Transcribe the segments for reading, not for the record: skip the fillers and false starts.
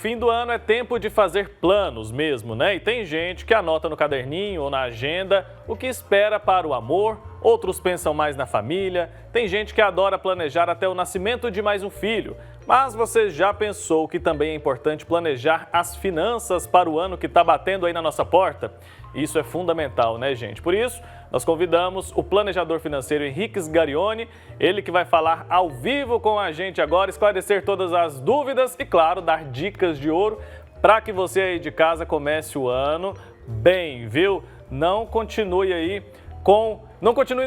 fim do ano é tempo de fazer planos mesmo, né? E tem gente que anota no caderninho ou na agenda o que espera para o amor, outros pensam mais na família, tem gente que adora planejar até o nascimento de mais um filho. Mas você já pensou que também é importante planejar as finanças para o ano que está batendo aí na nossa porta? Isso é fundamental, né, gente? Por isso, nós convidamos o planejador financeiro Henrique Sgarione, ele que vai falar ao vivo com a gente agora, esclarecer todas as dúvidas e, claro, dar dicas de ouro para que você aí de casa comece o ano bem, viu? Não continue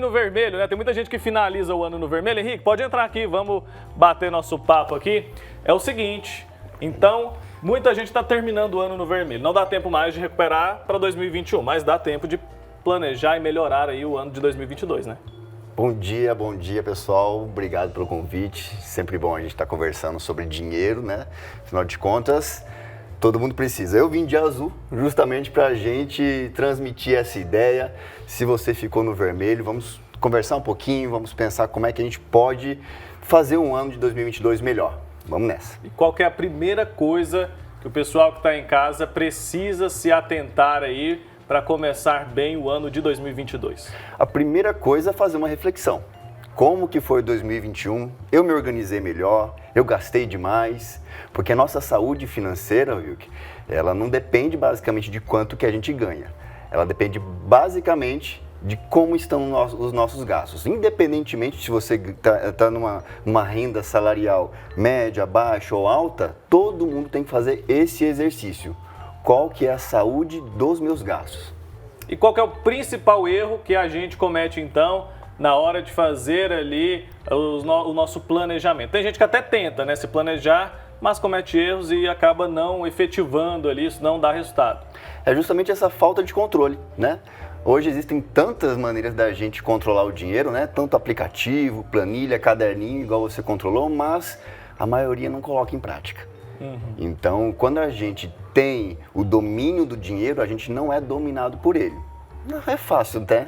no vermelho, né? Tem muita gente que finaliza o ano no vermelho. Henrique, pode entrar aqui, vamos bater nosso papo aqui. É o seguinte, então, muita gente está terminando o ano no vermelho. Não dá tempo mais de recuperar para 2021, mas dá tempo de planejar e melhorar aí o ano de 2022, né? Bom dia pessoal, obrigado pelo convite. Sempre bom a gente estar conversando sobre dinheiro, né? Afinal de contas, todo mundo precisa. Eu vim de azul justamente para a gente transmitir essa ideia. Se você ficou no vermelho, vamos conversar um pouquinho, vamos pensar como é que a gente pode fazer um ano de 2022 melhor. Vamos nessa. E qual que é a primeira coisa que o pessoal que está em casa precisa se atentar aí para começar bem o ano de 2022? A primeira coisa é fazer uma reflexão. Como que foi 2021? Eu me organizei melhor, eu gastei demais, porque a nossa saúde financeira, Wilk, ela não depende basicamente de quanto que a gente ganha. Ela depende basicamente de como estão os nossos gastos. Independentemente se você está numa renda salarial média, baixa ou alta, todo mundo tem que fazer esse exercício. Qual que é a saúde dos meus gastos? E qual que é o principal erro que a gente comete então na hora de fazer ali o nosso planejamento? Tem gente que até tenta, né, se planejar, mas comete erros e acaba não efetivando ali, isso não dá resultado. É justamente essa falta de controle, né? Hoje existem tantas maneiras da gente controlar o dinheiro, né? Tanto aplicativo, planilha, caderninho, igual você controlou, mas a maioria não coloca em prática. Então, quando a gente tem o domínio do dinheiro, a gente não é dominado por ele. É fácil, né?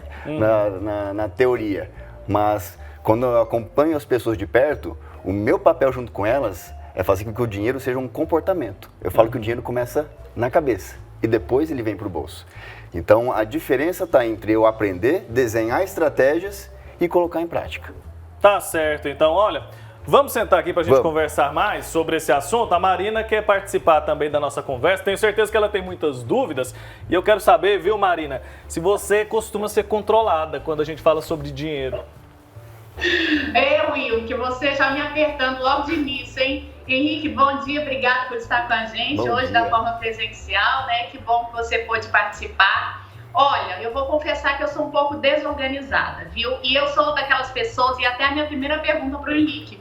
Na teoria. Mas quando eu acompanho as pessoas de perto, o meu papel junto com elas é fazer com que o dinheiro seja um comportamento. Eu falo que o dinheiro começa na cabeça e depois ele vem para o bolso. Então, a diferença está entre eu aprender, desenhar estratégias e colocar em prática. Tá certo. Então, olha, vamos sentar aqui para a gente conversar mais sobre esse assunto. A Marina quer participar também da nossa conversa. Tenho certeza que ela tem muitas dúvidas. E eu quero saber, viu, Marina, se costuma ser controlada quando a gente fala sobre dinheiro. Will, que você já me apertando logo de início, hein? Henrique, bom dia, obrigado por estar com a gente hoje da forma presencial, né? Que bom que você pôde participar. Olha, eu vou confessar que eu sou um pouco desorganizada, viu? E eu sou daquelas pessoas, e até a minha primeira pergunta para o Henrique,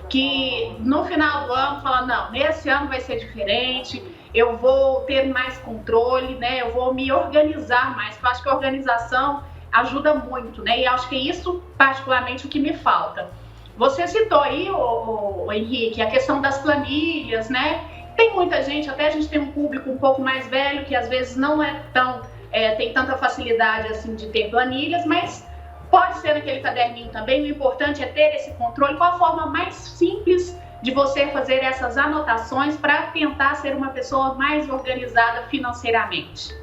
que no final do ano fala, não, nesse ano vai ser diferente, eu vou ter mais controle, né? Eu vou me organizar mais, porque eu acho que a organização ajuda muito, né? E acho que é isso, particularmente, o que me falta. Você citou aí, o Henrique, a questão das planilhas, né? Tem muita gente, até a gente tem um público um pouco mais velho, que às vezes não é tão, tem tanta facilidade assim de ter planilhas, mas pode ser naquele caderninho também. O importante é ter esse controle. Qual a forma mais simples de você fazer essas anotações para tentar ser uma pessoa mais organizada financeiramente?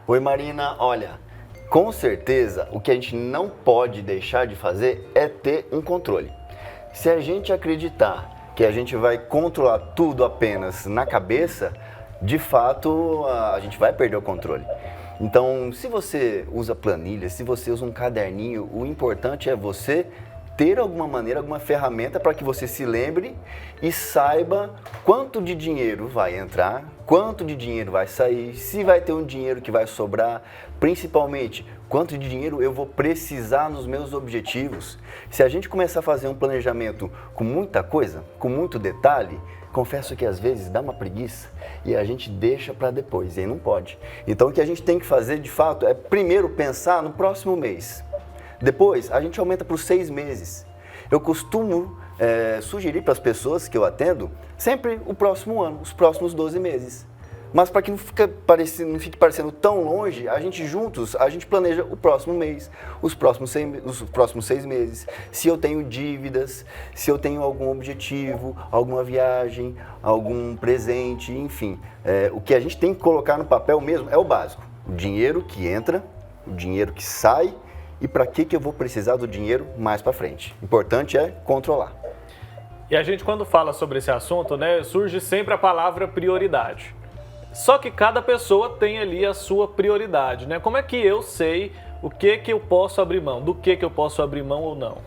Oi, Marina, olha, com certeza o que a gente não pode deixar de fazer é ter um controle. Se a gente acreditar que a gente vai controlar tudo apenas na cabeça, de fato a gente vai perder o controle. Então, se você usa planilha, se você usa um caderninho, o importante é você ter alguma maneira, alguma ferramenta para que você se lembre e saiba quanto de dinheiro vai entrar, quanto de dinheiro vai sair, se vai ter um dinheiro que vai sobrar, principalmente quanto de dinheiro eu vou precisar nos meus objetivos. Se a gente começar a fazer um planejamento com muita coisa, com muito detalhe, confesso que às vezes dá uma preguiça e a gente deixa para depois, e aí não pode. Então o que a gente tem que fazer de fato é primeiro pensar no próximo mês. Depois a gente aumenta para os 6 meses. Eu costumo sugerir para as pessoas que eu atendo sempre o próximo ano, os próximos 12 meses. Mas para que não fique parecendo tão longe, a gente juntos, a gente planeja o próximo mês, os próximos 6 meses, se eu tenho dívidas, se eu tenho algum objetivo, alguma viagem, algum presente, enfim. O que a gente tem que colocar no papel mesmo é o básico. O dinheiro que entra, o dinheiro que sai e para que eu vou precisar do dinheiro mais para frente. O importante é controlar. E a gente, quando fala sobre esse assunto, né, surge sempre a palavra prioridade. Só que cada pessoa tem ali a sua prioridade, né? Como é que eu sei o que eu posso abrir mão, do que eu posso abrir mão ou não?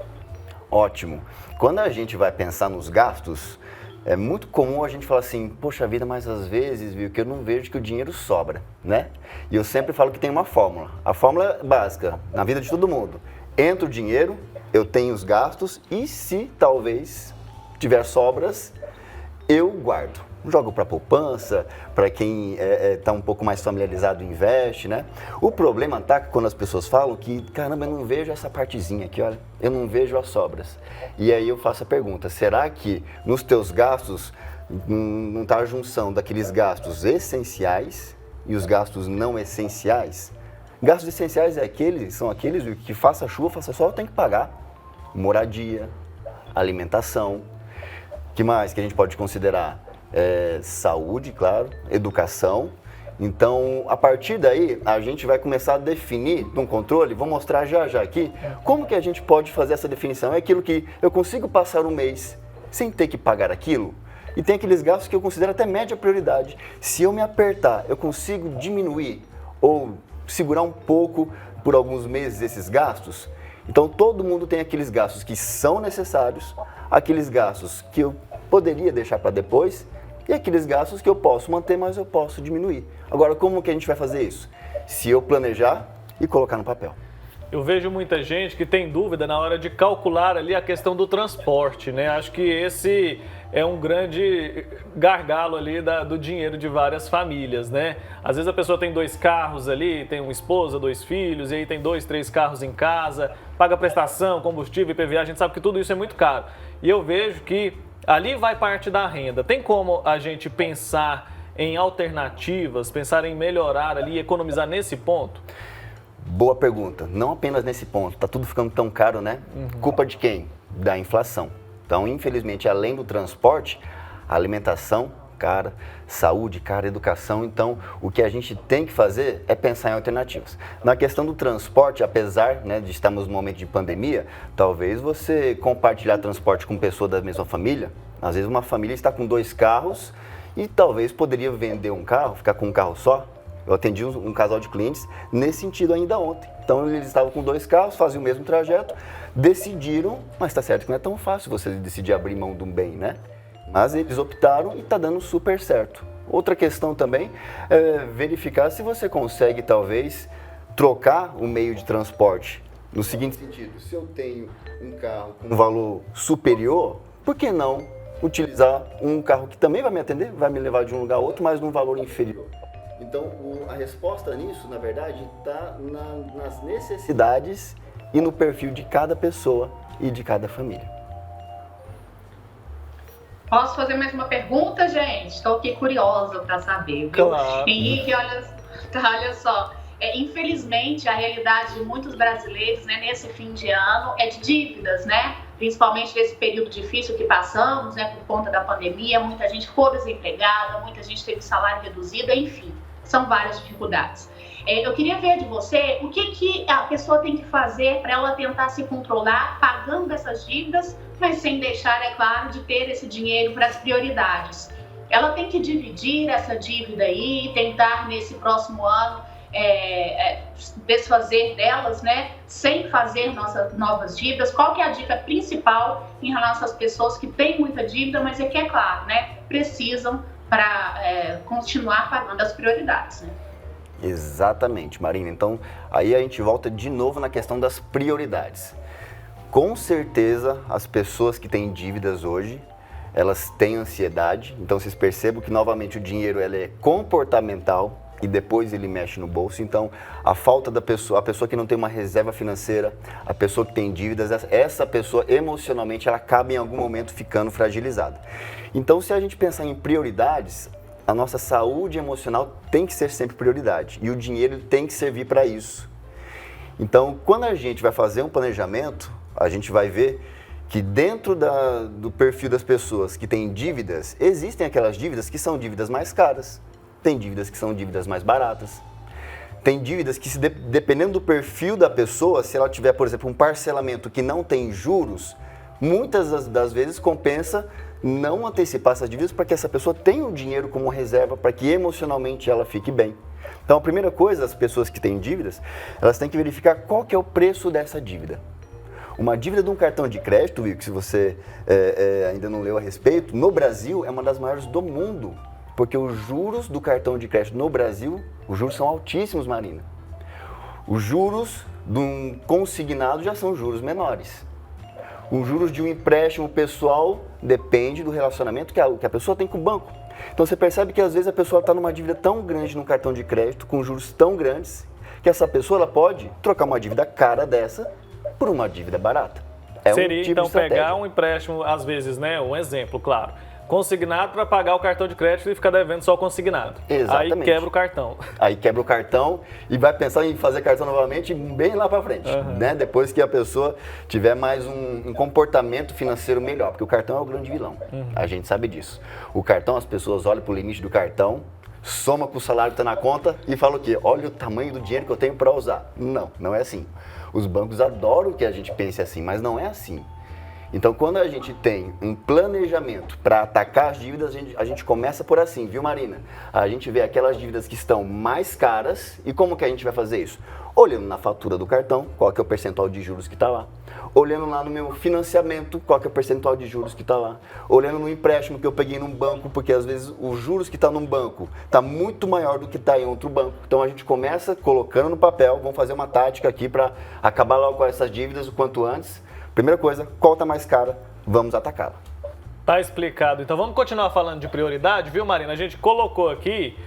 Ótimo. Quando a gente vai pensar nos gastos, é muito comum a gente falar assim, poxa vida, mas às vezes, viu, que eu não vejo que o dinheiro sobra, né? E eu sempre falo que tem uma fórmula. A fórmula básica, na vida de todo mundo. Entra o dinheiro, eu tenho os gastos e se talvez tiver sobras, eu guardo. Jogo para poupança, para quem está um pouco mais familiarizado, investe, né? O problema tá quando as pessoas falam que, caramba, eu não vejo essa partezinha aqui, olha, eu não vejo as sobras. E aí eu faço a pergunta, será que nos teus gastos não está a junção daqueles gastos essenciais e os gastos não essenciais? Gastos essenciais são aqueles que faça chuva, faça sol, tem que pagar. Moradia, alimentação, que mais que a gente pode considerar? Saúde, claro, educação. Então, a partir daí, a gente vai começar a definir um controle, vou mostrar já aqui, como que a gente pode fazer essa definição. É aquilo que eu consigo passar um mês sem ter que pagar aquilo, e tem aqueles gastos que eu considero até média prioridade. Se eu me apertar, eu consigo diminuir ou segurar um pouco por alguns meses esses gastos. Então, todo mundo tem aqueles gastos que são necessários, aqueles gastos que eu poderia deixar para depois, e aqueles gastos que eu posso manter, mas eu posso diminuir. Agora, como que a gente vai fazer isso? Se eu planejar e colocar no papel. Eu vejo muita gente que tem dúvida na hora de calcular ali a questão do transporte, né? Acho que esse é um grande gargalo ali do dinheiro de várias famílias, né? Às vezes a pessoa tem 2 carros ali, tem uma esposa, 2 filhos, e aí tem 2, 3 carros em casa, paga prestação, combustível, IPVA, a gente sabe que tudo isso é muito caro. E eu vejo que ali vai parte da renda. Tem como a gente pensar em alternativas, pensar em melhorar ali e economizar nesse ponto? Boa pergunta. Não apenas nesse ponto. Está tudo ficando tão caro, né? Culpa de quem? Da inflação. Então, infelizmente, além do transporte, a alimentação cara, saúde cara, educação. Então, o que a gente tem que fazer é pensar em alternativas. Na questão do transporte, apesar, né, de estarmos num momento de pandemia, talvez você compartilhar transporte com pessoa da mesma família. Às vezes uma família está com 2 carros e talvez poderia vender um carro, ficar com um carro só. Eu atendi um casal de clientes nesse sentido ainda ontem. Então, eles estavam com 2 carros, faziam o mesmo trajeto, decidiram, mas está certo que não é tão fácil você decidir abrir mão de um bem, né? Mas eles optaram e está dando super certo. Outra questão também é verificar se você consegue, talvez, trocar o meio de transporte. No seguinte sentido, se eu tenho um carro com um valor superior, por que não utilizar um carro que também vai me atender, vai me levar de um lugar a outro, mas num valor inferior? Então, a resposta nisso, na verdade, está nas necessidades e no perfil de cada pessoa e de cada família. Posso fazer mais uma pergunta, gente? Estou aqui curiosa para saber, viu? Claro. Henrique, olha só. Infelizmente, a realidade de muitos brasileiros, né, nesse fim de ano é de dívidas, né? Principalmente nesse período difícil que passamos, né, por conta da pandemia. Muita gente ficou desempregada, muita gente teve salário reduzido, enfim, são várias dificuldades. Eu queria ver de você o que a pessoa tem que fazer para ela tentar se controlar pagando essas dívidas, mas sem deixar, é claro, de ter esse dinheiro para as prioridades. Ela tem que dividir essa dívida aí e tentar nesse próximo ano desfazer delas, né, sem fazer novas dívidas. Qual que é a dica principal em relação às pessoas que têm muita dívida, mas é que, é claro, né, precisam para continuar pagando as prioridades, né? Exatamente, Marina. Então, aí a gente volta de novo na questão das prioridades. Com certeza, as pessoas que têm dívidas hoje, elas têm ansiedade. Então, vocês percebam que, novamente, o dinheiro ele é comportamental e depois ele mexe no bolso. Então, a falta da pessoa, a pessoa que não tem uma reserva financeira, a pessoa que tem dívidas, essa pessoa, emocionalmente, ela acaba em algum momento ficando fragilizada. Então, se a gente pensar em prioridades, a nossa saúde emocional tem que ser sempre prioridade e o dinheiro tem que servir para isso. Então, quando a gente vai fazer um planejamento, a gente vai ver que dentro do perfil das pessoas que têm dívidas, existem aquelas dívidas que são dívidas mais caras, tem dívidas que são dívidas mais baratas, tem dívidas que, dependendo do perfil da pessoa, se ela tiver, por exemplo, um parcelamento que não tem juros, muitas das vezes compensa não antecipar essas dívidas para que essa pessoa tenha o dinheiro como reserva para que emocionalmente ela fique bem. Então, a primeira coisa, as pessoas que têm dívidas, elas têm que verificar qual que é o preço dessa dívida. Uma dívida de um cartão de crédito, que se você ainda não leu a respeito, no Brasil é uma das maiores do mundo, porque os juros do cartão de crédito no Brasil, os juros são altíssimos, Marina. Os juros de um consignado já são juros menores. Os juros de um empréstimo pessoal depende do relacionamento que a pessoa tem com o banco. Então você percebe que às vezes a pessoa está numa dívida tão grande no cartão de crédito, com juros tão grandes, que essa pessoa ela pode trocar uma dívida cara dessa por uma dívida barata. Seria então pegar um empréstimo, às vezes, né? Um exemplo, claro. Consignado para pagar o cartão de crédito e ficar devendo só o consignado. Exatamente. Aí quebra o cartão. Aí quebra o cartão e vai pensar em fazer cartão novamente bem lá para frente, né? Depois que a pessoa tiver mais um comportamento financeiro melhor, porque o cartão é o grande vilão. A gente sabe disso. O cartão, as pessoas olham para o limite do cartão, soma com o salário que está na conta e fala o quê? Olha o tamanho do dinheiro que eu tenho para usar. Não, não é assim. Os bancos adoram que a gente pense assim, mas não é assim. Então, quando a gente tem um planejamento para atacar as dívidas, a gente começa por assim, viu, Marina? A gente vê aquelas dívidas que estão mais caras e como que a gente vai fazer isso? Olhando na fatura do cartão, qual que é o percentual de juros que está lá. Olhando lá no meu financiamento, qual que é o percentual de juros que está lá. Olhando no empréstimo que eu peguei num banco, porque às vezes os juros que está num banco está muito maior do que está em outro banco. Então, a gente começa colocando no papel, vamos fazer uma tática aqui para acabar logo com essas dívidas o quanto antes. Primeira coisa, qual está mais cara? Vamos atacá-la. Tá explicado. Então vamos continuar falando de prioridade, viu, Marina? A gente colocou aqui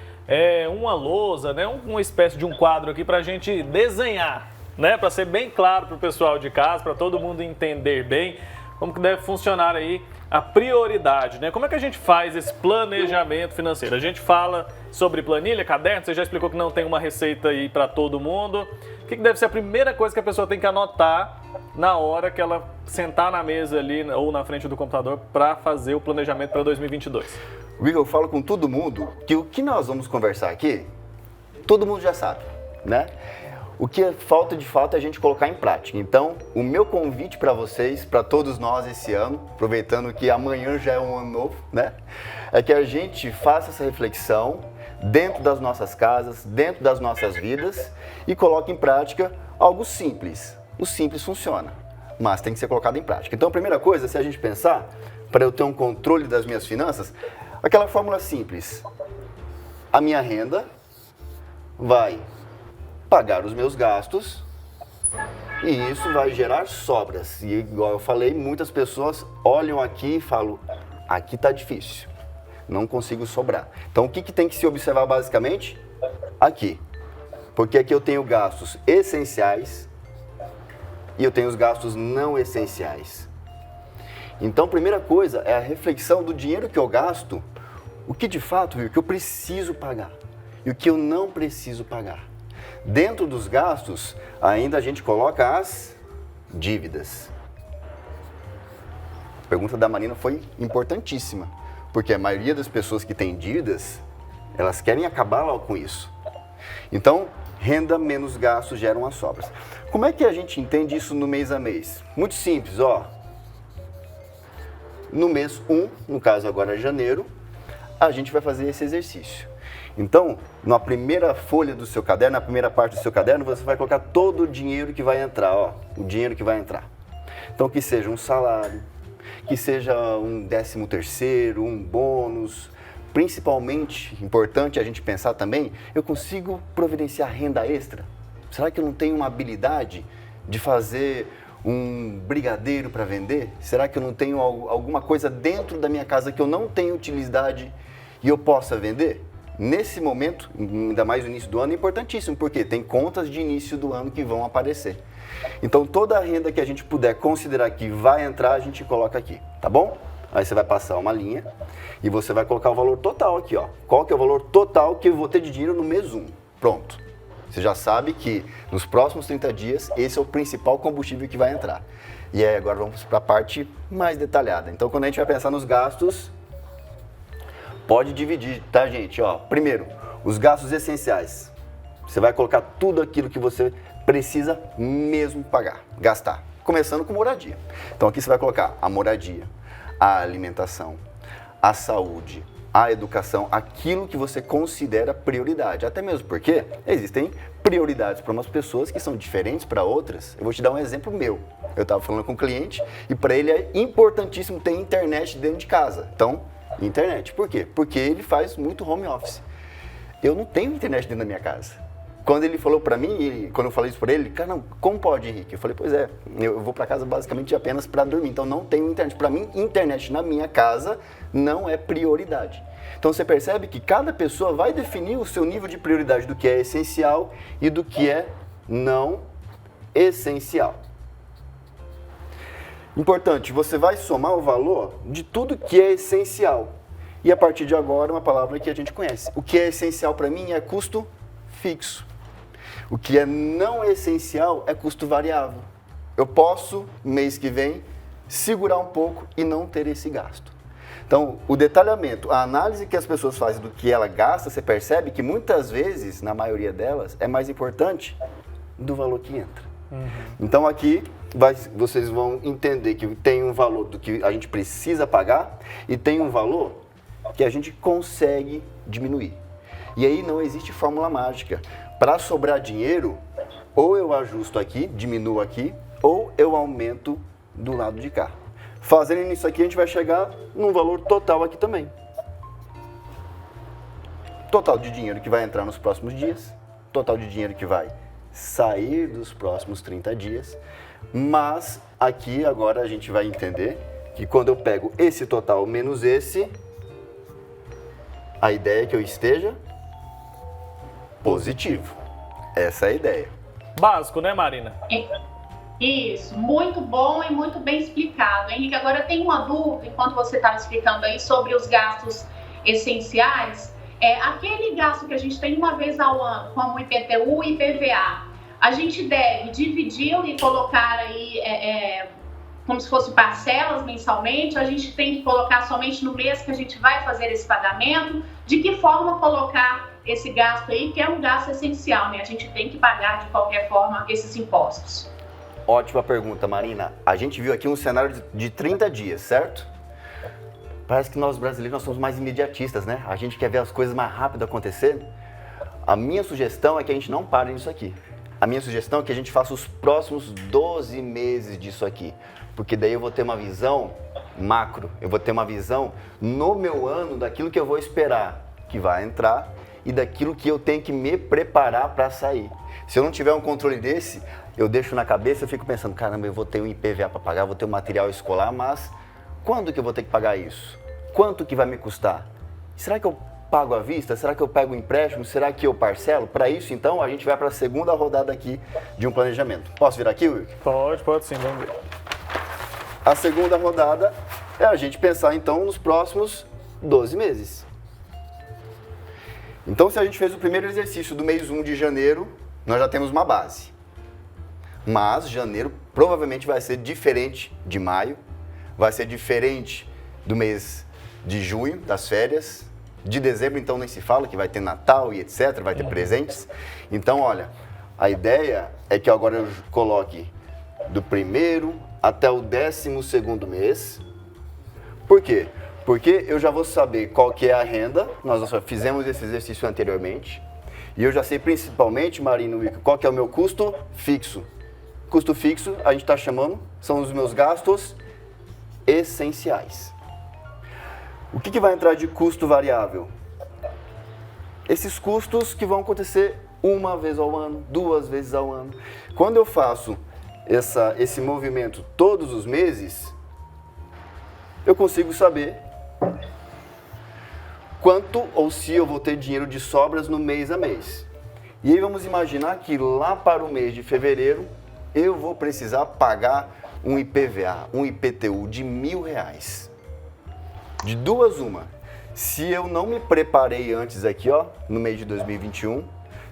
uma lousa, né? Uma espécie de um quadro aqui para a gente desenhar, né? Para ser bem claro para o pessoal de casa, para todo mundo entender bem como que deve funcionar aí a prioridade, né? Como é que a gente faz esse planejamento financeiro? A gente fala sobre planilha, caderno, você já explicou que não tem uma receita aí para todo mundo. O que deve ser a primeira coisa que a pessoa tem que anotar na hora que ela sentar na mesa ali ou na frente do computador para fazer o planejamento para 2022? Eu falo com todo mundo que o que nós vamos conversar aqui, todo mundo já sabe, né? O que falta de fato é a gente colocar em prática. Então, o meu convite para vocês, para todos nós esse ano, aproveitando que amanhã já é um ano novo, né? É que a gente faça essa reflexão dentro das nossas casas, dentro das nossas vidas e coloque em prática algo simples. O simples funciona, mas tem que ser colocado em prática. Então, a primeira coisa, se a gente pensar, para eu ter um controle das minhas finanças, aquela fórmula simples. A minha renda vai pagar os meus gastos e isso vai gerar sobras. E igual eu falei, muitas pessoas olham aqui e falam, aqui tá difícil, não consigo sobrar. Então o que tem que se observar basicamente? Aqui. Porque aqui eu tenho gastos essenciais e eu tenho os gastos não essenciais. Então a primeira coisa é a reflexão do dinheiro que eu gasto, o que de fato, o que eu preciso pagar e o que eu não preciso pagar. Dentro dos gastos, ainda a gente coloca as dívidas. A pergunta da Marina foi importantíssima, porque a maioria das pessoas que têm dívidas, elas querem acabar logo com isso. Então, renda menos gastos geram as sobras. Como é que a gente entende isso no mês a mês? Muito simples, ó. No mês 1, no caso agora janeiro, a gente vai fazer esse exercício. Então, na primeira folha do seu caderno, na primeira parte do seu caderno, você vai colocar todo o dinheiro que vai entrar, ó, o dinheiro que vai entrar. Então, que seja um salário, que seja um 13º, um bônus. Principalmente, importante a gente pensar também, eu consigo providenciar renda extra? Será que eu não tenho uma habilidade de fazer um brigadeiro para vender? Será que eu não tenho alguma coisa dentro da minha casa que eu não tenho utilidade e eu possa vender? Nesse momento, ainda mais no início do ano, é importantíssimo, porque tem contas de início do ano que vão aparecer. Então, toda a renda que a gente puder considerar que vai entrar, a gente coloca aqui, tá bom? Aí você vai passar uma linha e você vai colocar o valor total aqui, ó. Qual que é o valor total que eu vou ter de dinheiro no mês 1? Pronto. Você já sabe que nos próximos 30 dias, esse é o principal combustível que vai entrar. E aí agora vamos para a parte mais detalhada. Então, quando a gente vai pensar nos gastos, pode dividir, tá, gente? Ó, primeiro, os gastos essenciais. Você vai colocar tudo aquilo que você precisa mesmo pagar, gastar. Começando com moradia. Então, aqui você vai colocar a moradia, a alimentação, a saúde, a educação, aquilo que você considera prioridade. Até mesmo porque existem prioridades para umas pessoas que são diferentes para outras. Eu vou te dar um exemplo meu. Eu estava falando com um cliente e para ele é importantíssimo ter internet dentro de casa. Então, internet. Por quê? Porque ele faz muito home office. Eu não tenho internet dentro da minha casa. Quando ele falou para mim, quando eu falei isso para ele, cara, não, como pode, Henrique? Eu falei, pois é, eu vou para casa basicamente apenas para dormir, então não tenho internet. Para mim, internet na minha casa não é prioridade. Então você percebe que cada pessoa vai definir o seu nível de prioridade do que é essencial e do que é não essencial. Importante, você vai somar o valor de tudo que é essencial. E a partir de agora, uma palavra que a gente conhece. O que é essencial para mim é custo fixo. O que é não essencial é custo variável. Eu posso, mês que vem, segurar um pouco e não ter esse gasto. Então, o detalhamento, a análise que as pessoas fazem do que ela gasta, você percebe que muitas vezes, na maioria delas, é mais importante do valor que entra. Então, aqui, vocês vão entender que tem um valor do que a gente precisa pagar e tem um valor que a gente consegue diminuir. E aí não existe fórmula mágica. Para sobrar dinheiro, ou eu ajusto aqui, diminuo aqui, ou eu aumento do lado de cá. Fazendo isso aqui, a gente vai chegar num valor total aqui também. Total de dinheiro que vai entrar nos próximos dias, total de dinheiro que vai sair dos próximos 30 dias, mas aqui agora a gente vai entender que quando eu pego esse total menos esse, a ideia é que eu esteja positivo. Essa é a ideia. Básico, né, Marina? Isso, muito bom e muito bem explicado. Henrique, agora eu tenho uma dúvida, enquanto você estava explicando aí sobre os gastos essenciais. Aquele gasto que a gente tem uma vez ao ano, como IPTU e IPVA, a gente deve dividi-lo e colocar aí como se fosse parcelas mensalmente, ou a gente tem que colocar somente no mês que a gente vai fazer esse pagamento? De que forma colocar esse gasto aí, que é um gasto essencial, né? A gente tem que pagar de qualquer forma esses impostos. Ótima pergunta, Marina. A gente viu aqui um cenário de 30 dias, certo? Parece que nós brasileiros nós somos mais imediatistas, né? A gente quer ver as coisas mais rápido acontecer. A minha sugestão é que a gente não pare nisso aqui. A minha sugestão é que a gente faça os próximos 12 meses disso aqui. Porque daí eu vou ter uma visão macro, eu vou ter uma visão no meu ano daquilo que eu vou esperar que vai entrar e daquilo que eu tenho que me preparar para sair. Se eu não tiver um controle desse, eu deixo na cabeça, eu fico pensando, caramba, eu vou ter um IPVA para pagar, vou ter um material escolar, mas quando que eu vou ter que pagar isso? Quanto que vai me custar? Será que eu pago à vista? Será que eu pego um empréstimo? Será que eu parcelo? Para isso, então, a gente vai para a segunda rodada aqui de um planejamento. Posso vir aqui, Wilk? Pode sim, vamos ver. A segunda rodada é a gente pensar, então, nos próximos 12 meses. Então, se a gente fez o primeiro exercício do mês 1 de janeiro, nós já temos uma base. Mas janeiro provavelmente vai ser diferente de maio, vai ser diferente do mês de junho, das férias. De dezembro, então, nem se fala, que vai ter Natal e etc, vai ter presentes. Então, olha, a ideia é que agora eu coloque do primeiro até o 12º mês. Por quê? Porque eu já vou saber qual que é a renda, nós já fizemos esse exercício anteriormente, e eu já sei principalmente, Marina, qual que é o meu custo fixo. Custo fixo, a gente está chamando, são os meus gastos essenciais. O que vai entrar de custo variável? Esses custos que vão acontecer uma vez ao ano, 2 vezes ao ano. Quando eu faço esse movimento todos os meses, eu consigo saber quanto ou se eu vou ter dinheiro de sobras no mês a mês. E aí vamos imaginar que lá para o mês de fevereiro eu vou precisar pagar um IPVA, um IPTU de R$1.000. De duas, uma. Se eu não me preparei antes aqui, ó, no mês de 2021,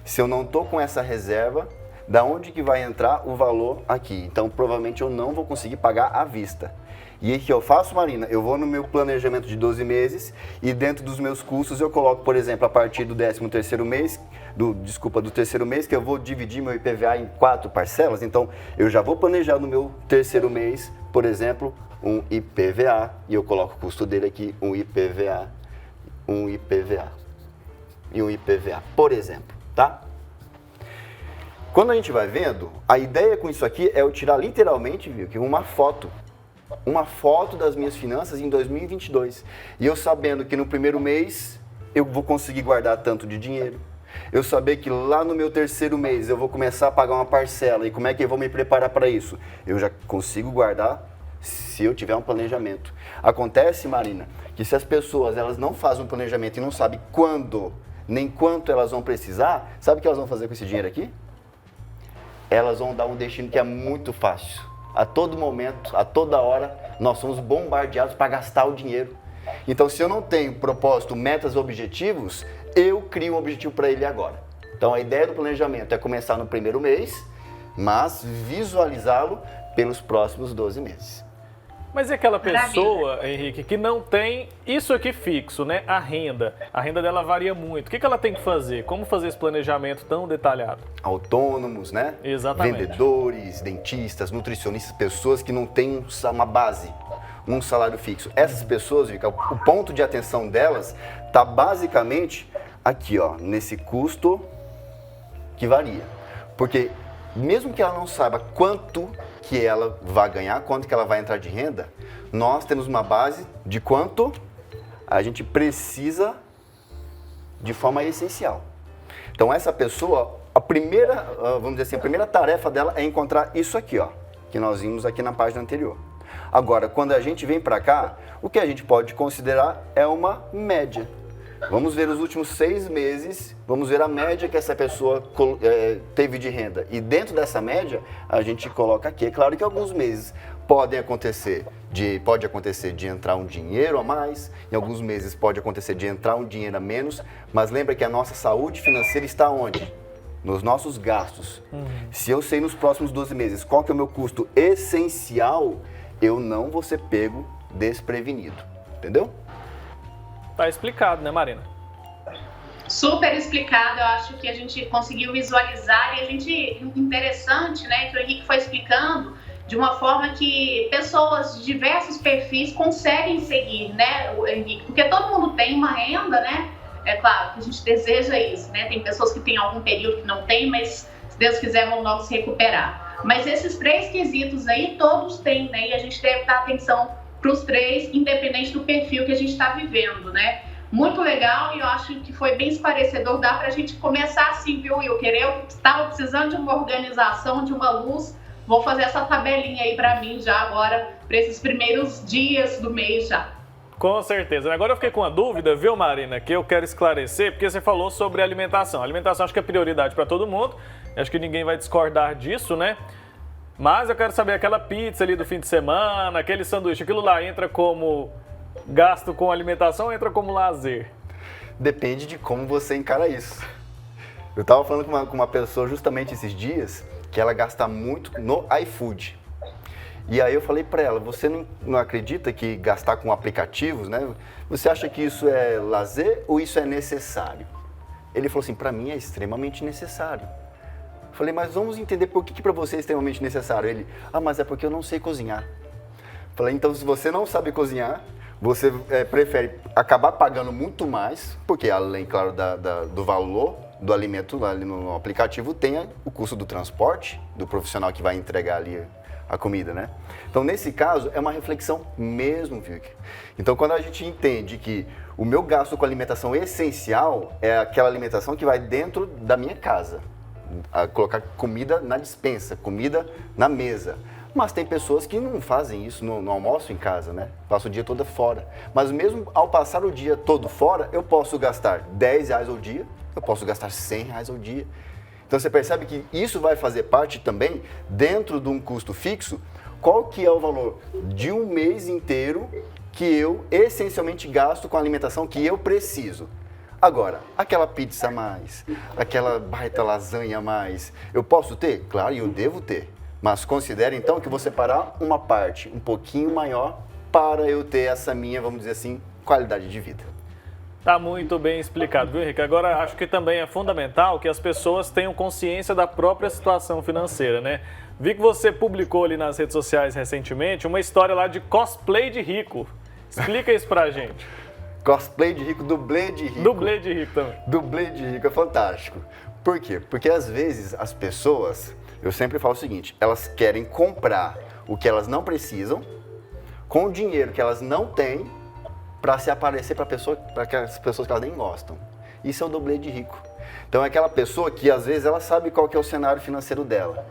se eu não tô com essa reserva, da onde que vai entrar o valor aqui? Então, provavelmente eu não vou conseguir pagar à vista. E aí o que eu faço, Marina? Eu vou no meu planejamento de 12 meses e dentro dos meus custos eu coloco, por exemplo, a partir do 13º mês, do terceiro mês, que eu vou dividir meu IPVA em 4 parcelas. Então, eu já vou planejar no meu terceiro mês, por exemplo, um IPVA, e eu coloco o custo dele aqui, um IPVA e um IPVA, por exemplo, tá? Quando a gente vai vendo, a ideia com isso aqui é eu tirar literalmente, viu, que uma foto das minhas finanças em 2022. E eu sabendo que no primeiro mês eu vou conseguir guardar tanto de dinheiro. Eu saber que lá no meu terceiro mês eu vou começar a pagar uma parcela. E como é que eu vou me preparar para isso? Eu já consigo guardar se eu tiver um planejamento. Acontece, Marina, que se as pessoas elas não fazem um planejamento e não sabem quando nem quanto elas vão precisar, sabe o que elas vão fazer com esse dinheiro aqui? Elas vão dar um destino que é muito fácil. A todo momento, a toda hora, nós somos bombardeados para gastar o dinheiro. Então, se eu não tenho propósito, metas, objetivos, eu crio um objetivo para ele agora. Então, a ideia do planejamento é começar no primeiro mês, mas visualizá-lo pelos próximos 12 meses. Mas e aquela pessoa, Henrique, que não tem isso aqui fixo, né? A renda dela varia muito. O que ela tem que fazer? Como fazer esse planejamento tão detalhado? Autônomos, né? Exatamente. Vendedores, dentistas, nutricionistas, pessoas que não têm uma base, um salário fixo. Essas pessoas, Vika, o ponto de atenção delas está basicamente aqui, ó, nesse custo que varia. Porque mesmo que ela não saiba quanto que ela vai ganhar, quanto que ela vai entrar de renda, nós temos uma base de quanto a gente precisa de forma essencial. Então essa pessoa, a primeira, vamos dizer assim, a primeira tarefa dela é encontrar isso aqui, ó, que nós vimos aqui na página anterior. Agora, quando a gente vem para cá, o que a gente pode considerar é uma média. Vamos ver os últimos 6 meses, vamos ver a média que essa pessoa teve de renda. E dentro dessa média, a gente coloca aqui. É claro que alguns meses pode acontecer de entrar um dinheiro a mais, em alguns meses pode acontecer de entrar um dinheiro a menos, mas lembra que a nossa saúde financeira está onde? Nos nossos gastos. Se eu sei nos próximos 12 meses qual que é o meu custo essencial, eu não vou ser pego desprevenido. Entendeu? Tá explicado, né, Marina? Super explicado, eu acho que a gente conseguiu visualizar e a gente, interessante, né, que o Henrique foi explicando de uma forma que pessoas de diversos perfis conseguem seguir, né, o Henrique, porque todo mundo tem uma renda, né, é claro que a gente deseja isso, né, tem pessoas que têm algum período que não tem, mas se Deus quiser vão logo se recuperar. Mas esses 3 quesitos aí, todos têm, né, e a gente deve dar atenção para os 3, independente do perfil que a gente está vivendo, né? Muito legal e eu acho que foi bem esclarecedor, dá para a gente começar assim, viu, Wilker? Eu estava precisando de uma organização, de uma luz, vou fazer essa tabelinha aí para mim já agora, para esses primeiros dias do mês já. Com certeza. Agora eu fiquei com uma dúvida, viu, Marina, que eu quero esclarecer, porque você falou sobre alimentação. A alimentação acho que é prioridade para todo mundo, acho que ninguém vai discordar disso, né? Mas eu quero saber, aquela pizza ali do fim de semana, aquele sanduíche, aquilo lá entra como gasto com alimentação ou entra como lazer? Depende de como você encara isso. Eu estava falando com uma pessoa justamente esses dias que ela gasta muito no iFood. E aí eu falei para ela, você não acredita que gastar com aplicativos, né? Você acha que isso é lazer ou isso é necessário? Ele falou assim, para mim é extremamente necessário. Falei, mas vamos entender por que para você é extremamente necessário. Ele, mas é porque eu não sei cozinhar. Falei, então se você não sabe cozinhar, você prefere acabar pagando muito mais, porque além, claro, do valor do alimento ali no aplicativo, tem o custo do transporte, do profissional que vai entregar ali a comida, né? Então, nesse caso, é uma reflexão mesmo, Vic. Então, quando a gente entende que o meu gasto com alimentação essencial é aquela alimentação que vai dentro da minha casa, a colocar comida na despensa, comida na mesa. Mas tem pessoas que não fazem isso, não almoçam em casa, né? Passam o dia todo fora. Mas mesmo ao passar o dia todo fora, eu posso gastar R$10 ao dia, eu posso gastar R$100 ao dia. Então você percebe que isso vai fazer parte também, dentro de um custo fixo, qual que é o valor de um mês inteiro que eu essencialmente gasto com a alimentação que eu preciso. Agora, aquela pizza a mais, aquela baita lasanha a mais, eu posso ter? Claro, eu devo ter. Mas considere então que vou separar uma parte um pouquinho maior para eu ter essa minha, vamos dizer assim, qualidade de vida. Tá muito bem explicado, viu, Henrique? Agora, acho que também é fundamental que as pessoas tenham consciência da própria situação financeira, né? Vi que você publicou ali nas redes sociais recentemente uma história lá de cosplay de rico. Explica isso pra gente. Cosplay de rico, dublê de rico. Dublê de rico também. Dublê de rico é fantástico. Por quê? Porque às vezes as pessoas, eu sempre falo o seguinte, elas querem comprar o que elas não precisam com o dinheiro que elas não têm para se aparecer para aquelas pessoas que elas nem gostam. Isso é o dublê de rico. Então é aquela pessoa que às vezes ela sabe qual que é o cenário financeiro dela,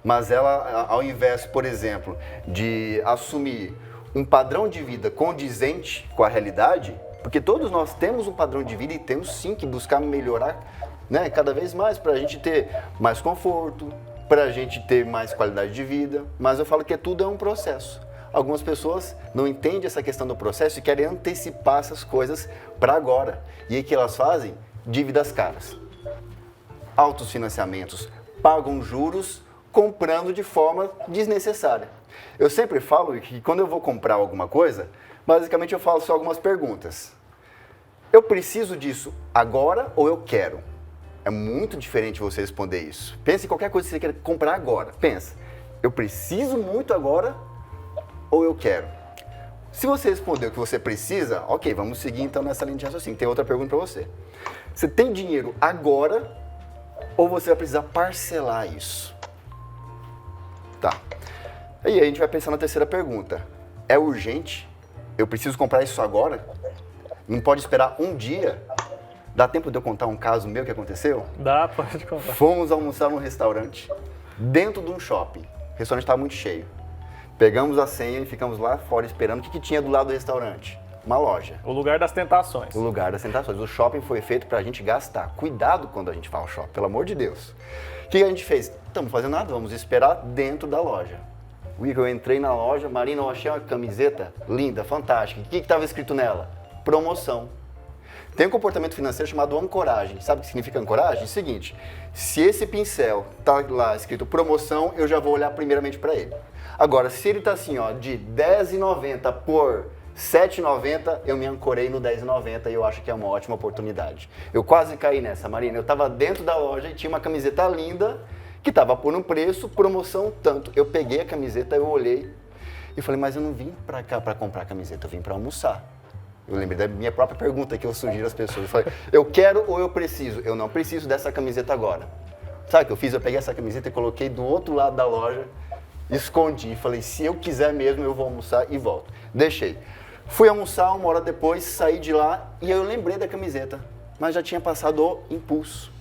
mas ela, ao invés, por exemplo, de assumir um padrão de vida condizente com a realidade, porque todos nós temos um padrão de vida e temos sim que buscar melhorar, né, cada vez mais para a gente ter mais conforto, para a gente ter mais qualidade de vida, mas eu falo que tudo é um processo. Algumas pessoas não entendem essa questão do processo e querem antecipar essas coisas para agora. E aí o que elas fazem? Dívidas caras. Altos financiamentos, pagam juros comprando de forma desnecessária. Eu sempre falo que quando eu vou comprar alguma coisa, basicamente eu faço algumas perguntas. Eu preciso disso agora ou eu quero? É muito diferente você responder isso. Pense em qualquer coisa que você quer comprar agora. Pensa, eu preciso muito agora ou eu quero? Se você respondeu que você precisa, ok, vamos seguir então nessa linha de raciocínio. Tem outra pergunta para você. Você tem dinheiro agora ou você vai precisar parcelar isso? Tá. E aí a gente vai pensar na terceira pergunta. É urgente? Eu preciso comprar isso agora? Não pode esperar um dia? Dá tempo de eu contar um caso meu que aconteceu? Dá, pode contar. Fomos almoçar num restaurante, dentro de um shopping. O restaurante estava muito cheio. Pegamos a senha e ficamos lá fora esperando. O que tinha do lado do restaurante? Uma loja. O lugar das tentações. O lugar das tentações. O shopping foi feito para a gente gastar. Cuidado quando a gente fala shopping, pelo amor de Deus. O que a gente fez? Não estamos fazendo nada, vamos esperar dentro da loja. Eu entrei na loja, Marina, eu achei uma camiseta linda, fantástica. O que estava escrito nela? Promoção. Tem um comportamento financeiro chamado ancoragem. Sabe o que significa ancoragem? Seguinte, se esse pincel tá lá escrito promoção, eu já vou olhar primeiramente para ele. Agora, se ele tá assim, ó, de R$10,90 por R$7,90, eu me ancorei no R$10,90 e eu acho que é uma ótima oportunidade. Eu quase caí nessa, Marina. Eu tava dentro da loja e tinha uma camiseta linda que tava por um preço, promoção tanto. Eu peguei a camiseta, eu olhei e falei, mas eu não vim para cá para comprar camiseta, eu vim para almoçar. Eu lembrei da minha própria pergunta que eu sugiro às pessoas. Eu falei, eu quero ou eu preciso? Eu não preciso dessa camiseta agora. Sabe o que eu fiz? Eu peguei essa camiseta e coloquei do outro lado da loja, escondi. Falei, se eu quiser mesmo, eu vou almoçar e volto. Deixei. Fui almoçar, uma hora depois, saí de lá e eu lembrei da camiseta. Mas já tinha passado o impulso.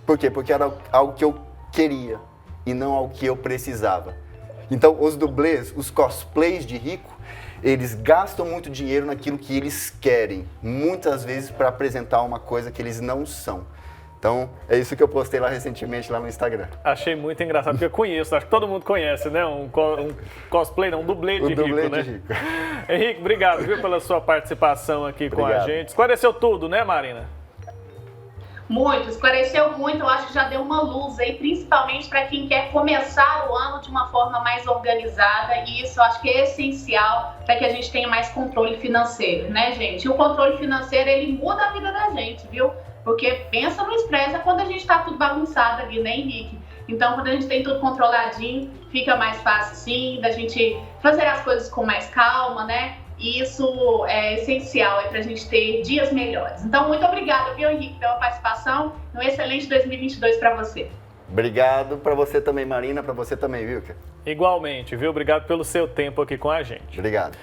Por quê? Porque era algo que eu queria e não algo que eu precisava. Então, os dublês, os cosplays de rico, eles gastam muito dinheiro naquilo que eles querem, muitas vezes para apresentar uma coisa que eles não são. Então, é isso que eu postei lá recentemente lá no Instagram. Achei muito engraçado, porque eu conheço, acho que todo mundo conhece, né? Um cosplay, não, um dublê de rico, né? Rico. Henrique, obrigado, viu, pela sua participação aqui com a gente. Esclareceu tudo, né, Marina? Muito, esclareceu muito, eu acho que já deu uma luz aí, principalmente para quem quer começar o ano de uma forma mais organizada, e isso eu acho que é essencial para que a gente tenha mais controle financeiro, né, gente? E o controle financeiro, ele muda a vida da gente, viu? Porque pensa no estresse quando a gente tá tudo bagunçado ali, né, Henrique? Então, quando a gente tem tudo controladinho, fica mais fácil, sim, da gente fazer as coisas com mais calma, né? E isso é essencial para a gente ter dias melhores. Então, muito obrigada, viu, Henrique, pela participação. Um excelente 2022 para você. Obrigado para você também, Marina, para você também, Wilker. Igualmente, viu? Obrigado pelo seu tempo aqui com a gente. Obrigado.